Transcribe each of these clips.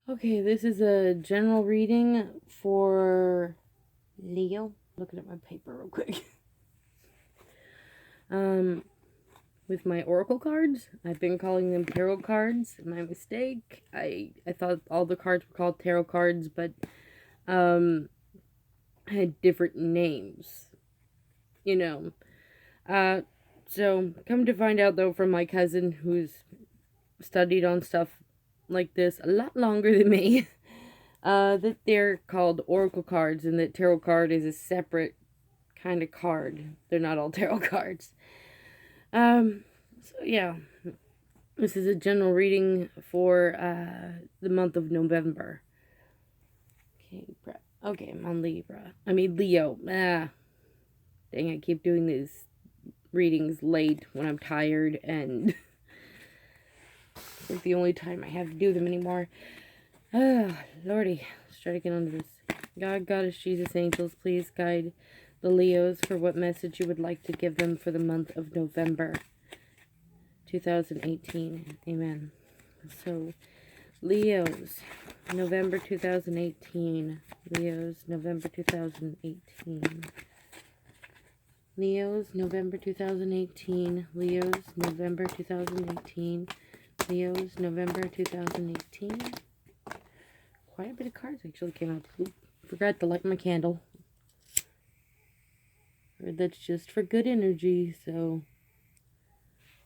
Okay, this is a general reading for Leo. Looking at my paper real quick. um, with my oracle cards. I've been calling them tarot cards. My mistake. I thought all the cards were called tarot cards, but had different names. You know. So come to find out though from my cousin who's studied on stuff like this a lot longer than me. That they're called oracle cards and that tarot card is a separate kind of card. They're not all tarot cards. So yeah, this is a general reading for the month of November. Okay, I'm on Libra. I mean Leo. Dang, I keep doing these readings late when I'm tired and it's like the only time I have to do them anymore. Lordy, let's try to get onto this. God, Goddess, Jesus, angels, please guide the Leos for what message you would like to give them for the month of November 2018. Amen. So, Leos, November 2018. Leos, November 2018. Leos, November 2018. Leos, November 2018. Leos, November 2018. Quite a bit of cards actually came out. Oop, forgot to light my candle. Or that's just for good energy, so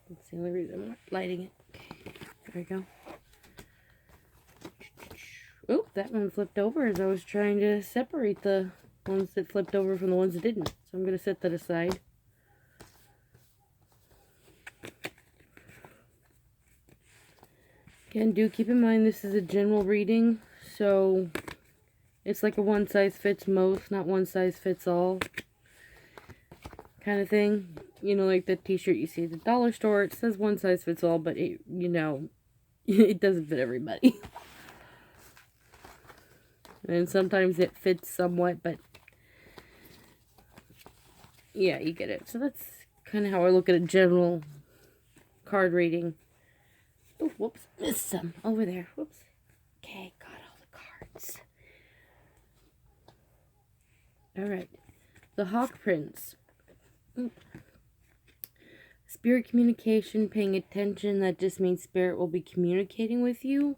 that's the only reason I'm not lighting it. Okay, there we go. Oh, that one flipped over as I was trying to separate the ones that flipped over from the ones that didn't. So I'm going to set that aside. Again, do keep in mind this is a general reading, so it's like a one size fits most, not one size fits all kind of thing. You know, like the t-shirt you see at the dollar store, it says one size fits all, but it, you know, it doesn't fit everybody. And sometimes it fits somewhat, but yeah, you get it. So that's kind of how I look at a general card reading. Oh, whoops, missed some over there. Whoops. Okay, got all the cards. Alright. The Hawk Prince. Spirit communication, paying attention. That just means spirit will be communicating with you.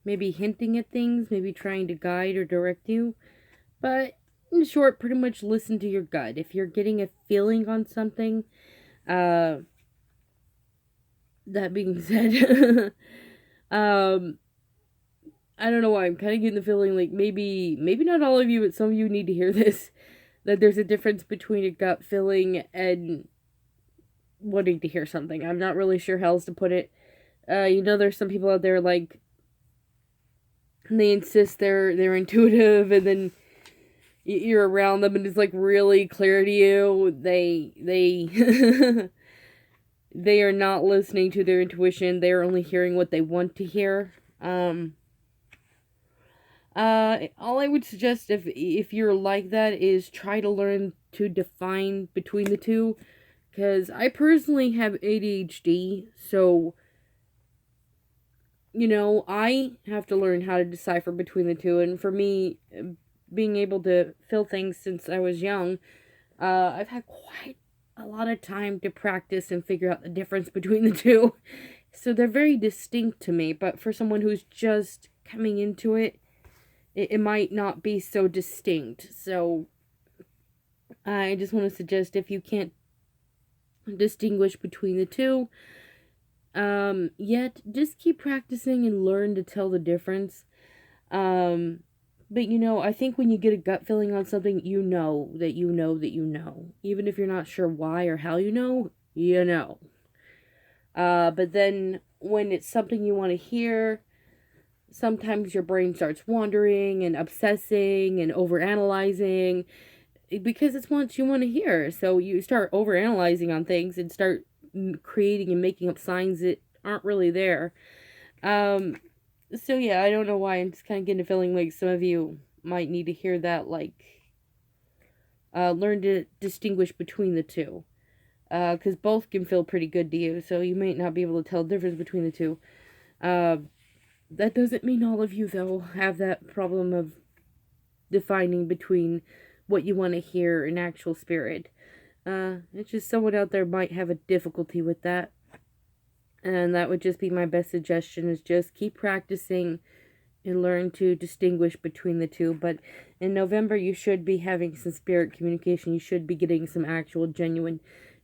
Maybe hinting at things, maybe trying to guide or direct you. But in short, pretty much listen to your gut. If you're getting a feeling on something, that being said, I don't know why, I'm kind of getting the feeling like maybe not all of you, but some of you need to hear this. That there's a difference between a gut feeling and wanting to hear something. I'm not really sure how else to put it. You know, there's some people out there like they insist they're intuitive, and then you're around them and it's like really clear to you. They they are not listening to their intuition. They are only hearing what they want to hear. All I would suggest if you're like that is try to learn to define between the two, because I personally have ADHD, so you know, I have to learn how to decipher between the two, and for me, being able to feel things since I was young, I've had quite a lot of time to practice and figure out the difference between the two. So they're very distinct to me, but for someone who's just coming into it, it might not be so distinct. So I just want to suggest if you can't distinguish between the two, yet just keep practicing and learn to tell the difference. But you know, I think when you get a gut feeling on something, you know that you know that you know. Even if you're not sure why or how you know, you know. But then when it's something you want to hear, sometimes your brain starts wandering and obsessing and overanalyzing because it's what you want to hear. So you start overanalyzing on things and start creating and making up signs that aren't really there. So yeah, I don't know why. I'm just kind of getting a feeling like some of you might need to hear that, like, learn to distinguish between the two. Because both can feel pretty good to you, so you might not be able to tell the difference between the two. That doesn't mean all of you, though, have that problem of defining between what you want to hear and actual spirit. It's just someone out there might have a difficulty with that. And that would just be my best suggestion, is just keep practicing and learn to distinguish between the two. But in November, you should be having some spirit communication. You should be getting some actual, genuine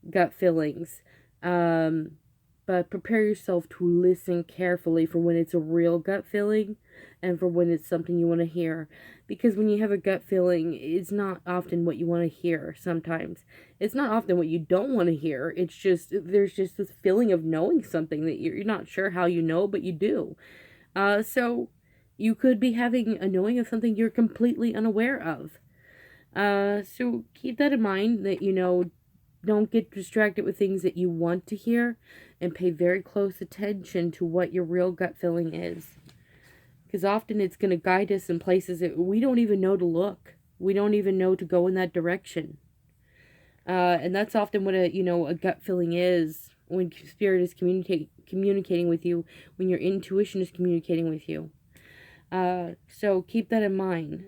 gut feelings. But prepare yourself to listen carefully for when it's a real gut feeling and for when it's something you want to hear. Because when you have a gut feeling, it's not often what you want to hear sometimes. It's not often what you don't want to hear. It's just, there's just this feeling of knowing something that you're not sure how you know, but you do. So you could be having a knowing of something you're completely unaware of. So keep that in mind, that, don't get distracted with things that you want to hear, and pay very close attention to what your real gut feeling is. Because often it's going to guide us in places that we don't even know to look. We don't even know to go in that direction. And that's often what a gut feeling is, when spirit is communicating with you, when your intuition is communicating with you. So keep that in mind.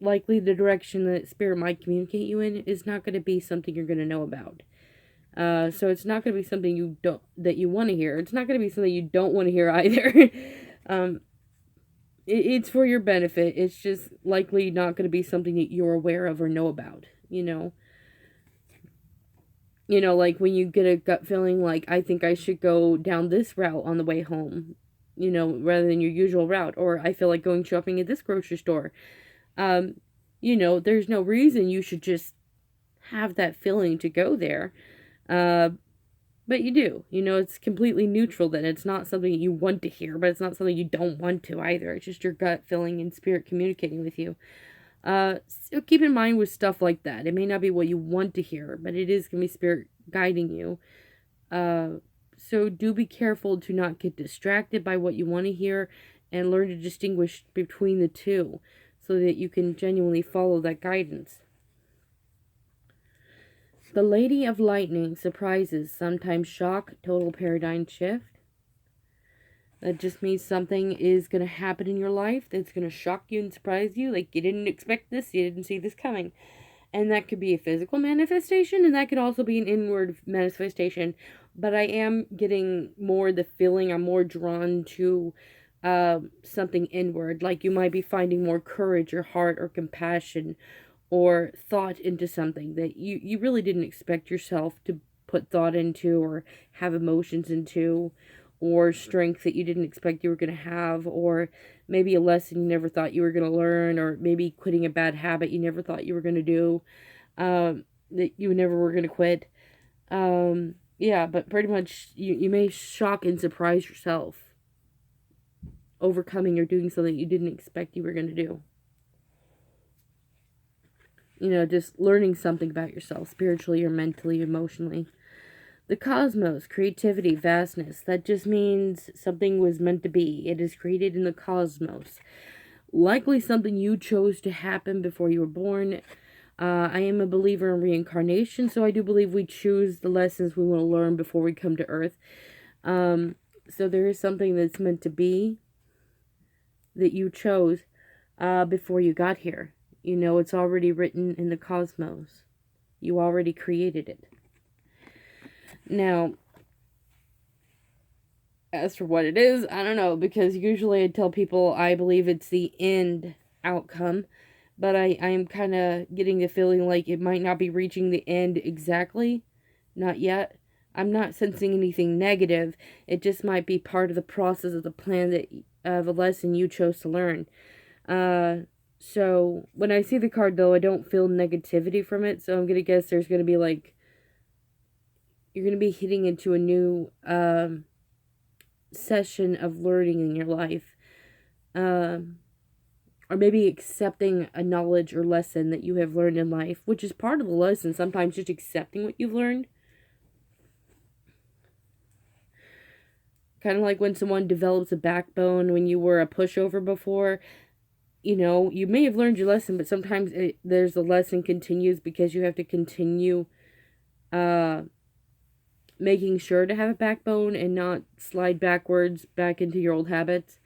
Likely the direction that spirit might communicate you in is not going to be something you're going to know about. So it's not going to be something that you want to hear. It's not going to be something you don't want to hear either. It's for your benefit. It's just likely not going to be something that you're aware of or know about, like when you get a gut feeling like, I think I should go down this route on the way home, rather than your usual route, or I feel like going shopping at this grocery store. There's no reason you should just have that feeling to go there. But you do. It's completely neutral then. It's not something you want to hear, but it's not something you don't want to either. It's just your gut feeling and spirit communicating with you. So keep in mind with stuff like that. It may not be what you want to hear, but it is going to be spirit guiding you. So do be careful to not get distracted by what you want to hear, and learn to distinguish between the two so that you can genuinely follow that guidance. The Lady of Lightning surprises, sometimes shock, total paradigm shift. That just means something is going to happen in your life that's going to shock you and surprise you. Like, you didn't expect this, you didn't see this coming. And that could be a physical manifestation, and that could also be an inward manifestation. But I am getting more the feeling, I'm more drawn to something inward. Like you might be finding more courage or heart or compassion or thought into something that you really didn't expect yourself to put thought into, or have emotions into, or strength that you didn't expect you were going to have, or maybe a lesson you never thought you were going to learn, or maybe quitting a bad habit you never thought you were going to do, that you never were going to quit. Yeah, but pretty much you may shock and surprise yourself, overcoming or doing something you didn't expect you were going to do. Just learning something about yourself, spiritually or mentally, emotionally. The cosmos, creativity, vastness. That just means something was meant to be. It is created in the cosmos. Likely something you chose to happen before you were born. I am a believer in reincarnation, so I do believe we choose the lessons we want to learn before we come to Earth. So there is something that's meant to be that you chose before you got here. It's already written in the cosmos. You already created it. Now, as for what it is, I don't know, because usually I tell people I believe it's the end outcome, but I am kind of getting the feeling like it might not be reaching the end exactly. Not yet. I'm not sensing anything negative. It just might be part of the process of the plan of a lesson you chose to learn. So when I see the card, though, I don't feel negativity from it. So I'm going to guess there's going to be you're going to be hitting into a new session of learning in your life. Or maybe accepting a knowledge or lesson that you have learned in life, which is part of the lesson. Sometimes just accepting what you've learned. Kind of like when someone develops a backbone when you were a pushover before. You may have learned your lesson, but sometimes there's the lesson continues because you have to continue making sure to have a backbone and not slide backwards back into your old habits.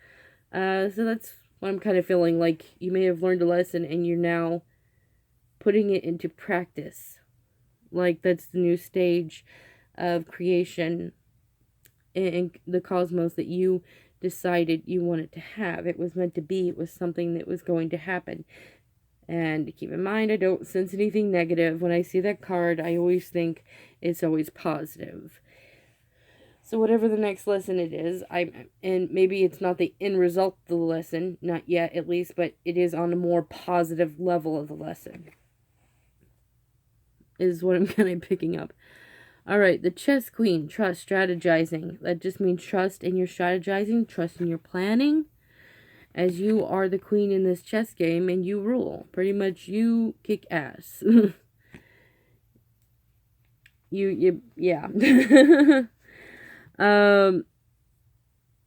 So that's what I'm kind of feeling like. You may have learned a lesson and you're now putting it into practice. Like that's the new stage of creation in the cosmos that you decided you wanted to have. It was meant to be. It was something that was going to happen. And keep in mind, I don't sense anything negative. When I see that card, I always think it's always positive. So whatever the next lesson it is, and maybe it's not the end result of the lesson, not yet at least, but it is on a more positive level of the lesson. Is what I'm kind of picking up. All right, the chess queen, trust, strategizing. That just means trust in your strategizing, trust in your planning, as you are the queen in this chess game and you rule. Pretty much you kick ass. Yeah.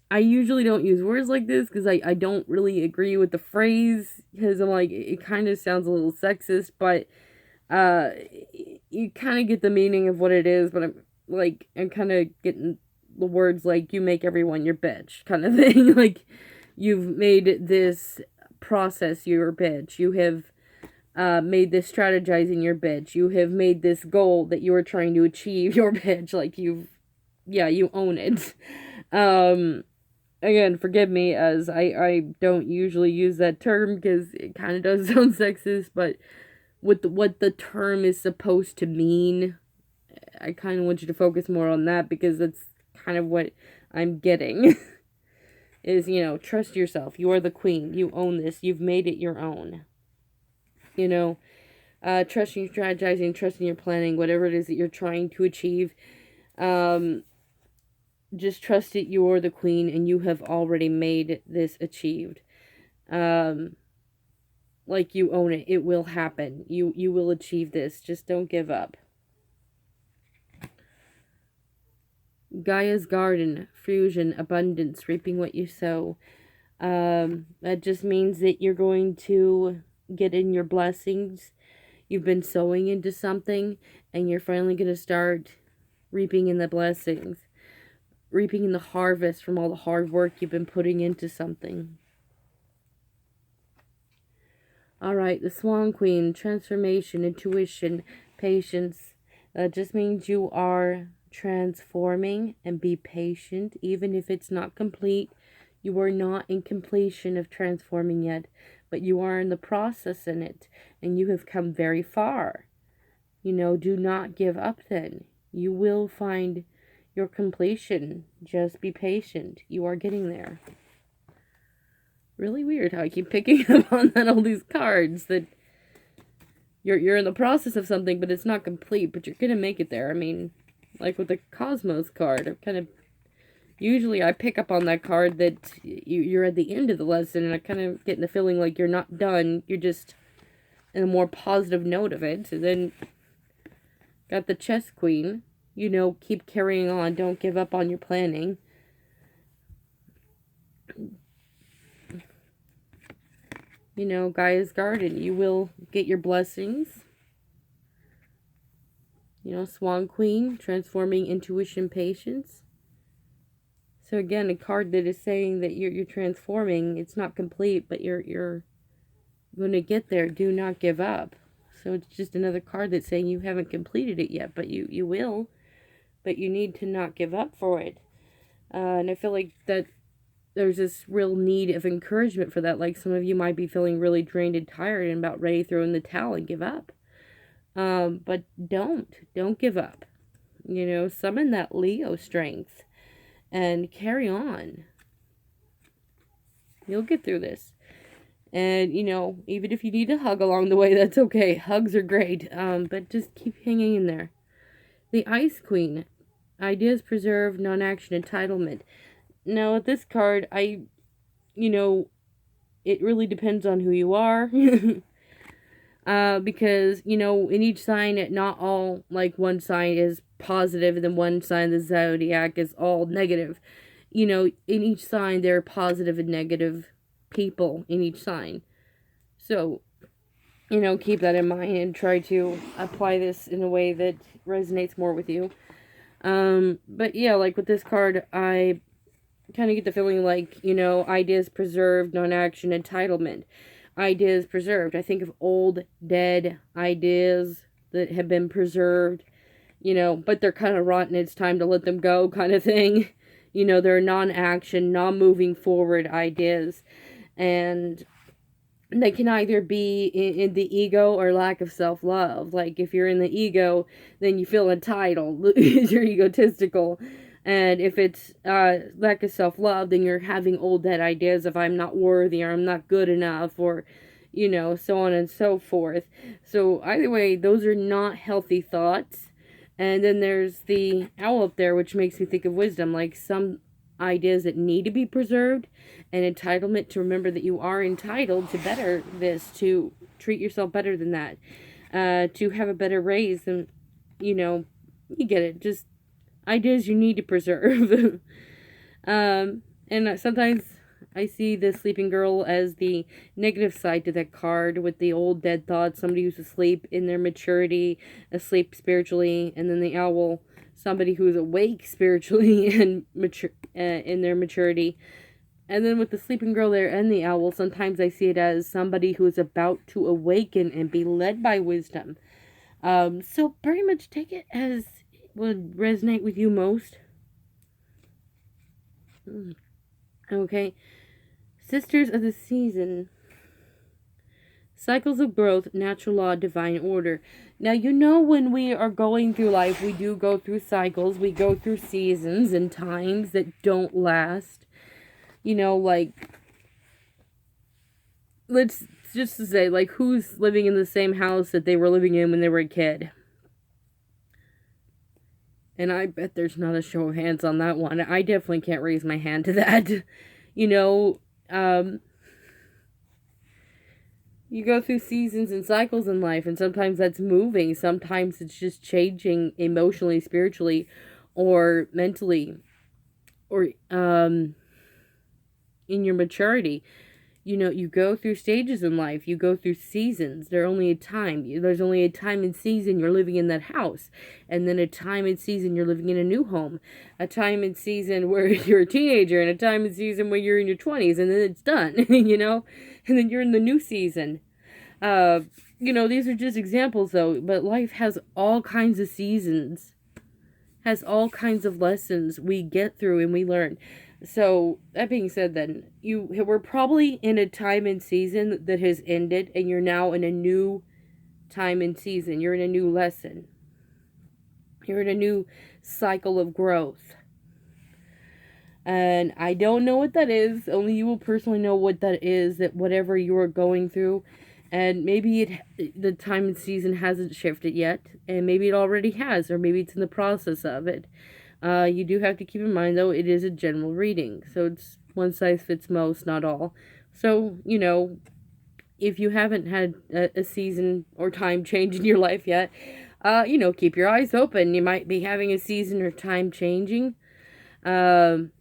I usually don't use words like this because I don't really agree with the phrase, because I'm like, it kind of sounds a little sexist, but you kind of get the meaning of what it is, but I'm kind of getting the words like, you make everyone your bitch kind of thing. Like, you've made this process your bitch. You have made this strategizing your bitch. You have made this goal that you are trying to achieve your bitch. Like, you own it. Again, forgive me, as I don't usually use that term because it kind of does sound sexist, but with what the term is supposed to mean, I kind of want you to focus more on that, because that's kind of what I'm getting. Is, trust yourself. You are the queen. You own this. You've made it your own. Trusting your strategizing, trusting your planning, whatever it is that you're trying to achieve. Just trust it. You are the queen and you have already made this achieved. Like, you own it. It will happen. You will achieve this. Just don't give up. Gaia's garden, fusion, abundance, reaping what you sow. That just means that you're going to get in your blessings. You've been sowing into something, and you're finally going to start reaping in the blessings. Reaping in the harvest from all the hard work you've been putting into something. Alright, the Swan Queen, transformation, intuition, patience. That just means you are transforming, and be patient. Even if it's not complete, you are not in completion of transforming yet, but you are in the process in it, and you have come very far. Do not give up then. You will find your completion. Just be patient. You are getting there. Really weird how I keep picking up on that, all these cards, that you're in the process of something, but it's not complete, but you're gonna make it there. I mean, like with the Cosmos card, usually I pick up on that card that you're at the end of the lesson, and I kind of getting the feeling like you're not done. You're just in a more positive note of it. And then got the Chess Queen. Keep carrying on. Don't give up on your planning. Gaia's garden. You will get your blessings. Swan Queen, transforming, intuition, patience. So again, a card that is saying that you're transforming. It's not complete, but you're going to get there. Do not give up. So it's just another card that's saying you haven't completed it yet, but you will. But you need to not give up for it. And I feel like that there's this real need of encouragement for that. Like, some of you might be feeling really drained and tired and about ready to throw in the towel and give up. But don't give up. Summon that Leo strength and carry on. You'll get through this. And, even if you need a hug along the way, that's okay. Hugs are great. But just keep hanging in there. The Ice Queen. Ideas preserved, non-action, entitlement. Now, with this card, it really depends on who you are. Because, in each sign, not all, like, one sign is positive, and then one sign, the zodiac, is all negative. In each sign, there are positive and negative people in each sign. So, keep that in mind and try to apply this in a way that resonates more with you. But yeah, like with this card, I kind of get the feeling like, ideas preserved, non-action, entitlement. Ideas preserved. I think of old, dead ideas that have been preserved, but they're kind of rotten. It's time to let them go, kind of thing. They're non-action, non-moving forward ideas. And they can either be in the ego or lack of self-love. Like, if you're in the ego, then you feel entitled. You're egotistical. And if it's lack of self-love, then you're having old dead ideas of I'm not worthy, or I'm not good enough, or so on and so forth. So either way, those are not healthy thoughts. And then there's the owl up there, which makes me think of wisdom, like some ideas that need to be preserved, and entitlement, to remember that you are entitled to better this, to treat yourself better than that, to have a better raise, and you get it, just ideas you need to preserve. And sometimes I see the sleeping girl as the negative side to that card, with the old dead thoughts, somebody who's asleep in their maturity, asleep spiritually, and then the owl, somebody who's awake spiritually and mature in their maturity. And then with the sleeping girl there and the owl, sometimes I see it as somebody who is about to awaken and be led by wisdom. So pretty much take it as would resonate with you most. Okay. Sisters of the Season. Cycles of growth, natural law, divine order. Now, when we are going through life, we do go through cycles. We go through seasons and times that don't last. Like, let's just say, like, who's living in the same house that they were living in when they were a kid? And I bet there's not a show of hands on that one. I definitely can't raise my hand to that. You go through seasons and cycles in life, and sometimes that's moving. Sometimes it's just changing emotionally, spiritually, or mentally, or in your maturity. You go through stages in life. You go through seasons. There's only a time and season you're living in that house. And then a time and season you're living in a new home. A time and season where you're a teenager, and a time and season where you're in your 20s, and then it's done, And then you're in the new season. These are just examples, though. But life has all kinds of seasons. Has all kinds of lessons we get through and we learn. So, that being said, then, we're probably in a time and season that has ended, and you're now in a new time and season. You're in a new lesson. You're in a new cycle of growth. And I don't know what that is. Only you will personally know what that is, that whatever you are going through, and maybe the time and season hasn't shifted yet, and maybe it already has, or maybe it's in the process of it. You do have to keep in mind, though, it is a general reading, so it's one size fits most, not all. So, if you haven't had a season or time change in your life yet, keep your eyes open. You might be having a season or time changing, and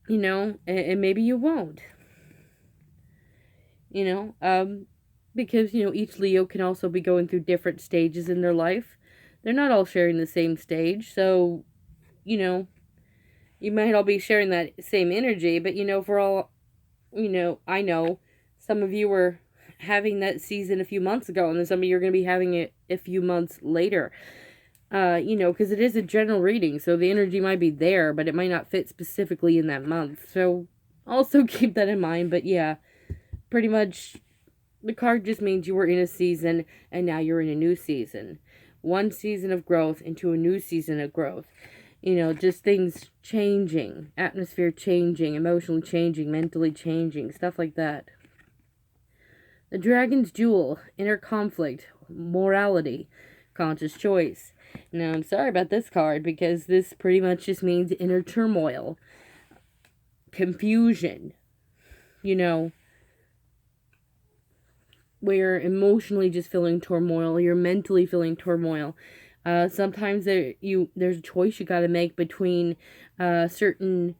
maybe you won't. Because, each Leo can also be going through different stages in their life. They're not all sharing the same stage, so you might all be sharing that same energy, but for all, I know some of you were having that season a few months ago, and then some of you are going to be having it a few months later. Because it is a general reading, so the energy might be there, but it might not fit specifically in that month. So also keep that in mind. But yeah, pretty much the card just means you were in a season and now you're in a new season. One season of growth into a new season of growth. Just things changing, atmosphere changing, emotionally changing, mentally changing, stuff like that. The Dragon's Jewel, inner conflict, morality, conscious choice. Now, I'm sorry about this card, because this pretty much just means inner turmoil, confusion, where you're emotionally just feeling turmoil, you're mentally feeling turmoil. Sometimes there's a choice you got to make between certain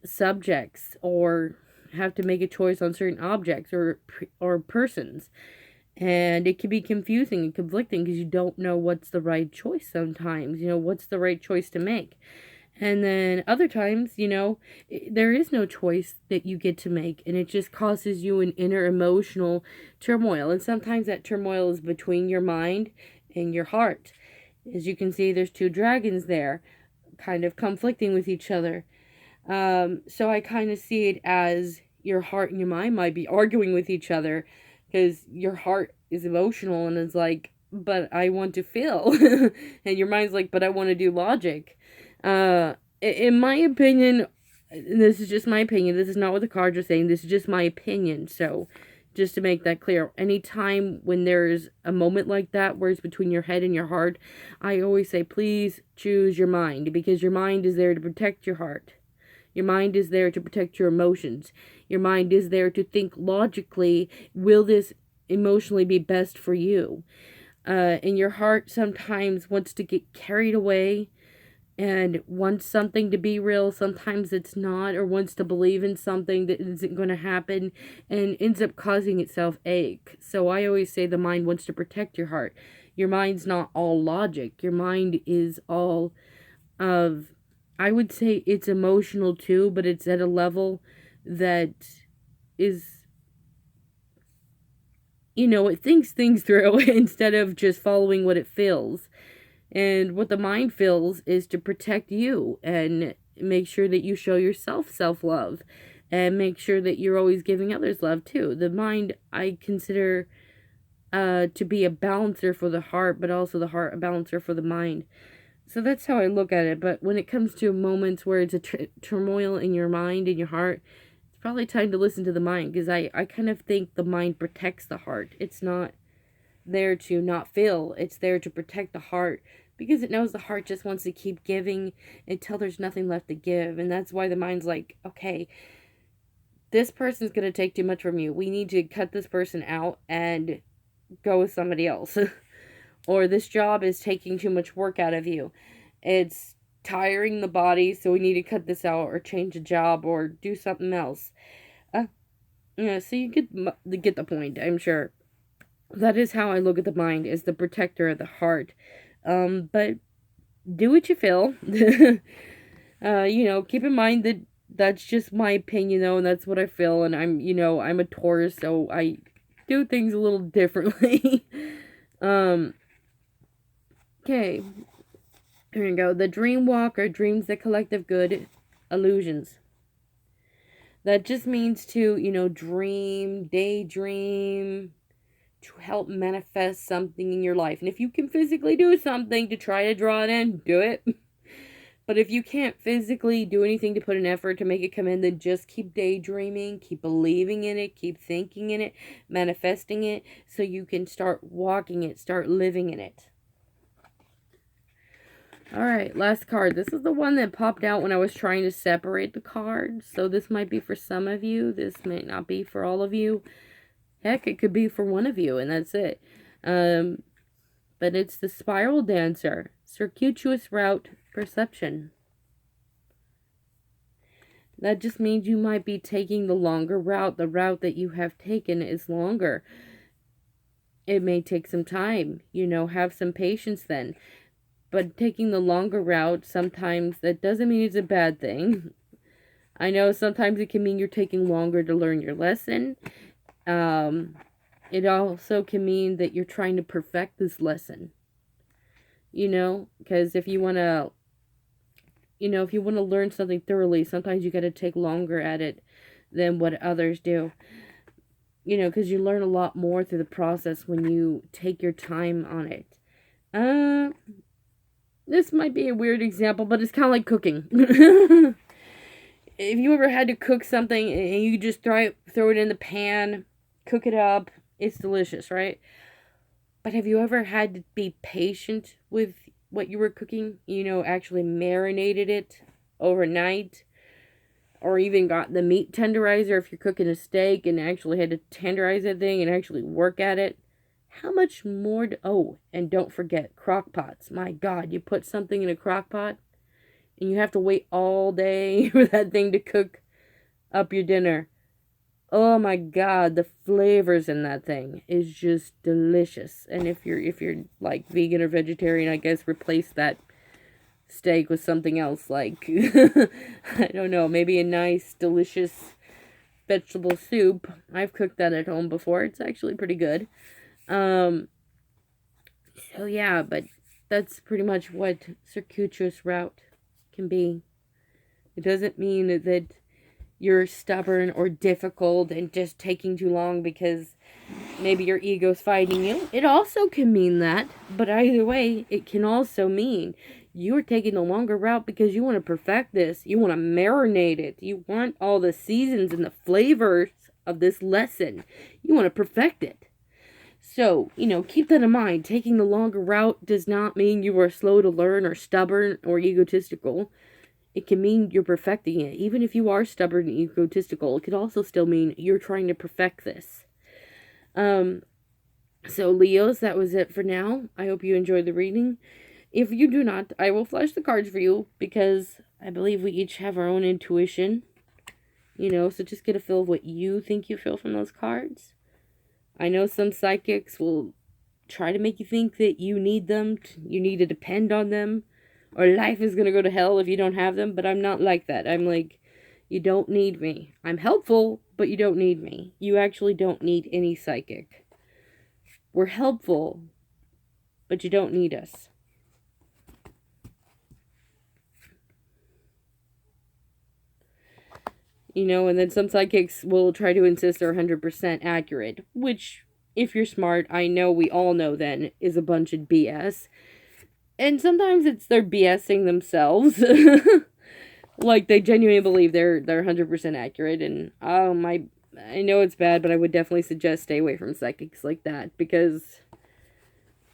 subjects, or have to make a choice on certain objects or persons. And it can be confusing and conflicting because you don't know what's the right choice sometimes. What's the right choice to make. And then other times, there is no choice that you get to make, and it just causes you an inner emotional turmoil. And sometimes that turmoil is between your mind and your heart. As you can see, there's two dragons there, kind of conflicting with each other. So I kind of see it as your heart and your mind might be arguing with each other, because your heart is emotional and is like, but I want to feel. And your mind's like, but I want to do logic. In my opinion, this is just my opinion. This is not what the cards are saying. This is just my opinion. So, just to make that clear, anytime when there's a moment like that where it's between your head and your heart, I always say, please choose your mind, because your mind is there to protect your heart. Your mind is there to protect your emotions. Your mind is there to think logically, will this emotionally be best for you? And your heart sometimes wants to get carried away and wants something to be real. Sometimes it's not, or wants to believe in something that isn't going to happen and ends up causing itself ache. So I always say the mind wants to protect your heart. Your mind's not all logic. Your mind is all of, I would say it's emotional too, but it's at a level that is, it thinks things through instead of just following what it feels. And what the mind feels is to protect you and make sure that you show yourself self-love and make sure that you're always giving others love too. The mind, I consider to be a balancer for the heart, but also the heart a balancer for the mind. So that's how I look at it. But when it comes to moments where it's a turmoil in your mind and your heart, it's probably time to listen to the mind, because I kind of think the mind protects the heart. It's not there to not feel. It's there to protect the heart, because it knows the heart just wants to keep giving until there's nothing left to give. And that's why the mind's like, okay, this person's going to take too much from you. We need to cut this person out and go with somebody else. Or this job is taking too much work out of you. It's tiring the body, so we need to cut this out or change a job or do something else. So you get the point, I'm sure. That is how I look at the mind, as the protector of the heart. But do what you feel. Keep in mind that that's just my opinion, though, and that's what I feel. And I'm a Taurus, so I do things a little differently. Okay. Here we go. The dream walker dreams the collective good illusions. That just means to, dream, daydream, to help manifest something in your life. And if you can physically do something to try to draw it in, do it. But if you can't physically do anything to put an effort to make it come in, then just keep daydreaming, keep believing in it, keep thinking in it, manifesting it, so you can start walking it, start living in it. Alright, last card. This is the one that popped out when I was trying to separate the cards. So this might be for some of you. This may not be for all of you. Heck, it could be for one of you, and that's it. But it's the Spiral Dancer. Circuitous Route Perception. That just means you might be taking the longer route. The route that you have taken is longer. It may take some time. Have some patience then. But taking the longer route, sometimes that doesn't mean it's a bad thing. I know sometimes it can mean you're taking longer to learn your lesson. It also can mean that you're trying to perfect this lesson. Because if you want to, learn something thoroughly, sometimes you got to take longer at it than what others do. Because you learn a lot more through the process when you take your time on it. This might be a weird example, but it's kind of like cooking. If you ever had to cook something and you just throw it in the pan, cook it up, it's delicious, right? But have you ever had to be patient with what you were cooking? Actually marinated it overnight, or even got the meat tenderizer if you're cooking a steak and actually had to tenderize that thing and actually work at it. How much more and don't forget crock pots. My God, you put something in a crock pot and you have to wait all day for that thing to cook up your dinner. Oh my God, the flavors in that thing is just delicious. And if you're like vegan or vegetarian, I guess replace that steak with something else, like, I don't know, maybe a nice, delicious vegetable soup. I've cooked that at home before. It's actually pretty good. So yeah, but that's pretty much what circuitous route can be. It doesn't mean that you're stubborn or difficult and just taking too long because maybe your ego's fighting you. It also can mean that, but either way, it can also mean you're taking the longer route because you want to perfect this. You want to marinate it. You want all the seasons and the flavors of this lesson. You want to perfect it. So, keep that in mind. Taking the longer route does not mean you are slow to learn or stubborn or egotistical. It can mean you're perfecting it. Even if you are stubborn and egotistical, it could also still mean you're trying to perfect this. So Leos, that was it for now. I hope you enjoyed the reading. If you do not, I will flash the cards for you because I believe we each have our own intuition. So just get a feel of what you think you feel from those cards. I know some psychics will try to make you think that you need them, you need to depend on them, or life is going to go to hell if you don't have them, but I'm not like that. I'm like, you don't need me. I'm helpful, but you don't need me. You actually don't need any psychic. We're helpful, but you don't need us. And then some psychics will try to insist they're 100% accurate, which, if you're smart, I know we all know then, is a bunch of BS. And sometimes it's they're BSing themselves. Like, they genuinely believe they're 100% accurate, and, I know it's bad, but I would definitely suggest stay away from psychics like that, because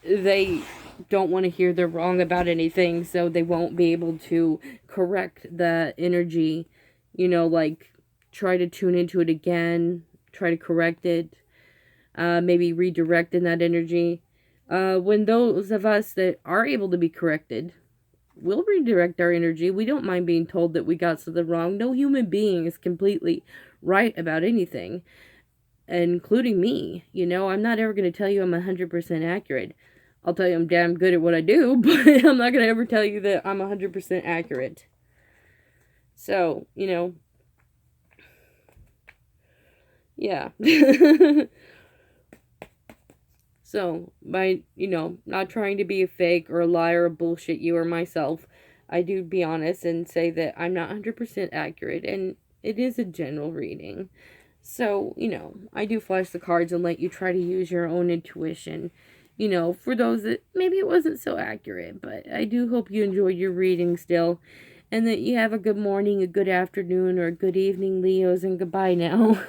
they don't want to hear they're wrong about anything, so they won't be able to correct the energy, like, try to tune into it again, try to correct it, maybe redirect in that energy. When those of us that are able to be corrected, we'll redirect our energy. We don't mind being told that we got something wrong. No human being is completely right about anything, including me. I'm not ever going to tell you I'm 100% accurate. I'll tell you I'm damn good at what I do, but I'm not going to ever tell you that I'm 100% accurate. So, yeah. So, by, not trying to be a fake or a liar or bullshit you or myself, I do be honest and say that I'm not 100% accurate, and it is a general reading. So, I do flash the cards and let you try to use your own intuition, for those that maybe it wasn't so accurate, but I do hope you enjoyed your reading still, and that you have a good morning, a good afternoon, or a good evening, Leos, and goodbye now.